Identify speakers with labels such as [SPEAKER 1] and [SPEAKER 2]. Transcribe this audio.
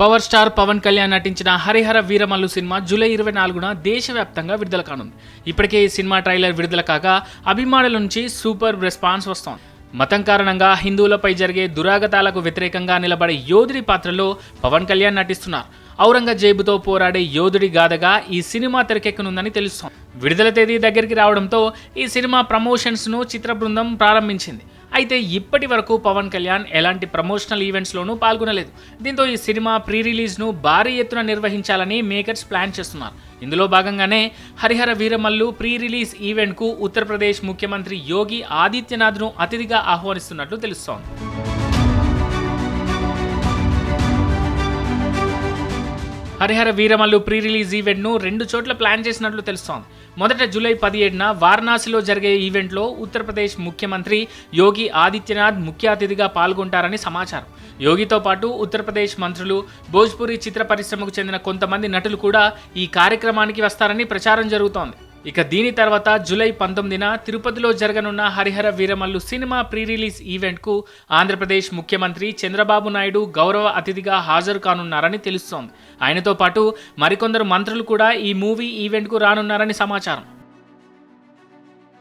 [SPEAKER 1] Power star Pawan Kalyan నటించిన Harihara Veeramallu cinema July 24న దేశవ్యాప్తంగా విడుదల కానుంది. ఇప్పటికే ఈ సినిమా ట్రైలర్ విడుదల కాగా అభిమానుల నుంచి సూపర్ రెస్పాన్స్ వస్తోంది. మతం కారణంగా హిందువులపై జరిగే దురాగతాలకు వ్యతిరేకంగా నిలబడే యోధుడి పాత్రలో పవన్ కళ్యాణ్ నటిస్తున్నారు. ఔరంగజేబుతో పోరాడే యోధుడి గాథగా ఈ సినిమా తెరకెక్కనుందని తెలుస్తోంది. విడుదల తేదీ దగ్గరికి రావడంతో ఈ సినిమా ప్రమోషన్స్ను చిత్ర బృందం ప్రారంభించింది. అయితే ఇప్పటి వరకు పవన్ కళ్యాణ్ ఎలాంటి ప్రమోషనల్ ఈవెంట్స్లోనూ పాల్గొనలేదు. దీంతో ఈ సినిమా ప్రీ రిలీజ్ను భారీ ఎత్తున నిర్వహించాలని మేకర్స్ ప్లాన్ చేస్తున్నారు. ఇందులో భాగంగానే హరిహర వీరమల్లు ప్రీ రిలీజ్ ఈవెంట్కు ఉత్తరప్రదేశ్ ముఖ్యమంత్రి యోగి ఆదిత్యనాథ్ను అతిథిగా ఆహ్వానిస్తున్నట్లు తెలుస్తోంది. హరిహర వీరమల్లు ప్రీ రిలీజ్ ఈవెంట్ను 2 చోట్ల ప్లాన్ చేసినట్లు తెలుస్తోంది. మొదట జూలై 17న వారణాసిలో జరిగే ఈవెంట్లో ఉత్తరప్రదేశ్ ముఖ్యమంత్రి యోగి ఆదిత్యనాథ్ ముఖ్య అతిథిగా పాల్గొంటారని సమాచారం. యోగితో పాటు ఉత్తరప్రదేశ్ మంత్రులు, భోజ్పురి చిత్ర పరిశ్రమకు చెందిన కొంతమంది నటులు కూడా ఈ కార్యక్రమానికి వస్తారని ప్రచారం జరుగుతోంది. ఇక దీని తర్వాత జూలై 19న తిరుపతిలో జరగనున్న Harihara Veeramallu cinema pre release ఈవెంట్కు ఆంధ్రప్రదేశ్ ముఖ్యమంత్రి చంద్రబాబు నాయుడు గౌరవ అతిథిగా హాజరు కానున్నారని తెలుస్తోంది. ఆయనతో పాటు మరికొందరు మంత్రులు కూడా ఈ మూవీ ఈవెంట్కు రానున్నారని సమాచారం.